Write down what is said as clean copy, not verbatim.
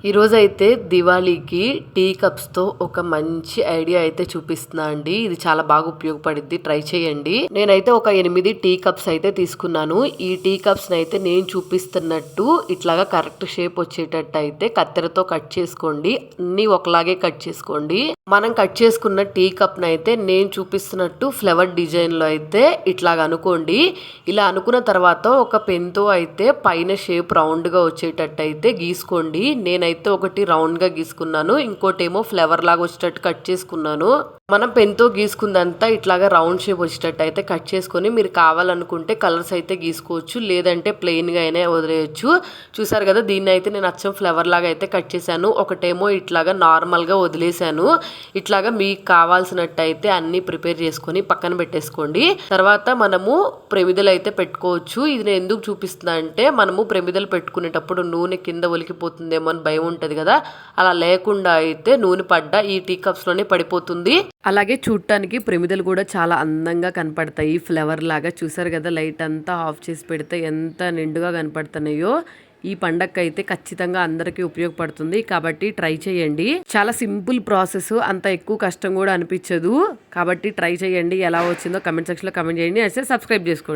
ఈరోజైతే దివాళీకి టీ కప్స్తో ఒక మంచి ఐడియా అయితే చూపిస్తున్నా అండి. ఇది చాలా బాగా ఉపయోగపడుద్ది, ట్రై చేయండి. నేనైతే ఒక 8 టీ కప్స్ అయితే తీసుకున్నాను. ఈ టీ కప్స్ అయితే నేను చూపిస్తున్నట్టు ఇట్లాగా కరెక్ట్ షేప్ వచ్చేటట్టు అయితే కత్తెరతో కట్ చేసుకోండి. అన్ని ఒకలాగే కట్ చేసుకోండి. మనం కట్ చేసుకున్న టీ కప్ అయితే నేను చూపిస్తున్నట్టు ఫ్లవర్ డిజైన్ లో అయితే ఇట్లాగా అనుకోండి. ఇలా అనుకున్న తర్వాత ఒక పెన్ తో అయితే పైన షేప్ రౌండ్ గా వచ్చేటట్టు అయితే గీసుకోండి. నేనైతే ఒకటి రౌండ్ గా గీసుకున్నాను, ఇంకోటేమో ఫ్లవర్ లాగా వచ్చేటట్టు కట్ చేసుకున్నాను. మనం పెన్ తో గీసుకుందంతా ఇట్లాగా రౌండ్ షేప్ వచ్చేటట్టు అయితే కట్ చేసుకొని మీరు కావాలనుకుంటే కలర్స్ అయితే గీసుకోవచ్చు, లేదంటే ప్లెయిన్ గా అయినా వదిలేయచ్చు. చూసారు కదా, దీన్ని అయితే నేను అచ్చం ఫ్లవర్ లాగా అయితే కట్ చేశాను. ఒకటేమో ఇట్లాగా నార్మల్ గా వదిలేశాను. ఇట్లాగా మీకు కావాల్సినట్టు అయితే అన్ని ప్రిపేర్ చేసుకొని పక్కన పెట్టేసుకోండి. తర్వాత మనము ప్రమిదలు అయితే పెట్టుకోవచ్చు. ఇది నేను ఎందుకు చూపిస్తున్నా అంటే, మనము ప్రమిదలు పెట్టుకునేటప్పుడు నూనె కింద ఒలికిపోతుందేమో అని భయం ఉంటది కదా, అలా లేకుండా అయితే నూనె పడ్డ ఈ టీ కప్స్ లోనే పడిపోతుంది. అలాగే చూడటానికి ప్రమిదలు కూడా చాలా అందంగా కనపడతాయి, ఫ్లవర్ లాగా. చూసారు కదా, లైట్ అంతా ఆఫ్ చేసి పెడితే ఎంత నిండుగా కనపడుతున్నాయో. ఈ పండగ అయితే ఖచ్చితంగా అందరికీ ఉపయోగపడుతుంది, కాబట్టి ట్రై చేయండి. చాలా సింపుల్ ప్రాసెస్, అంత ఎక్కువ కష్టం కూడా అనిపించదు. కాబట్టి ట్రై చేయండి. ఎలా వచ్చిందో కమెంట్ సెక్షన్ లో కమెంట్ చేయండి. అయితే సబ్స్క్రైబ్ చేసుకోండి.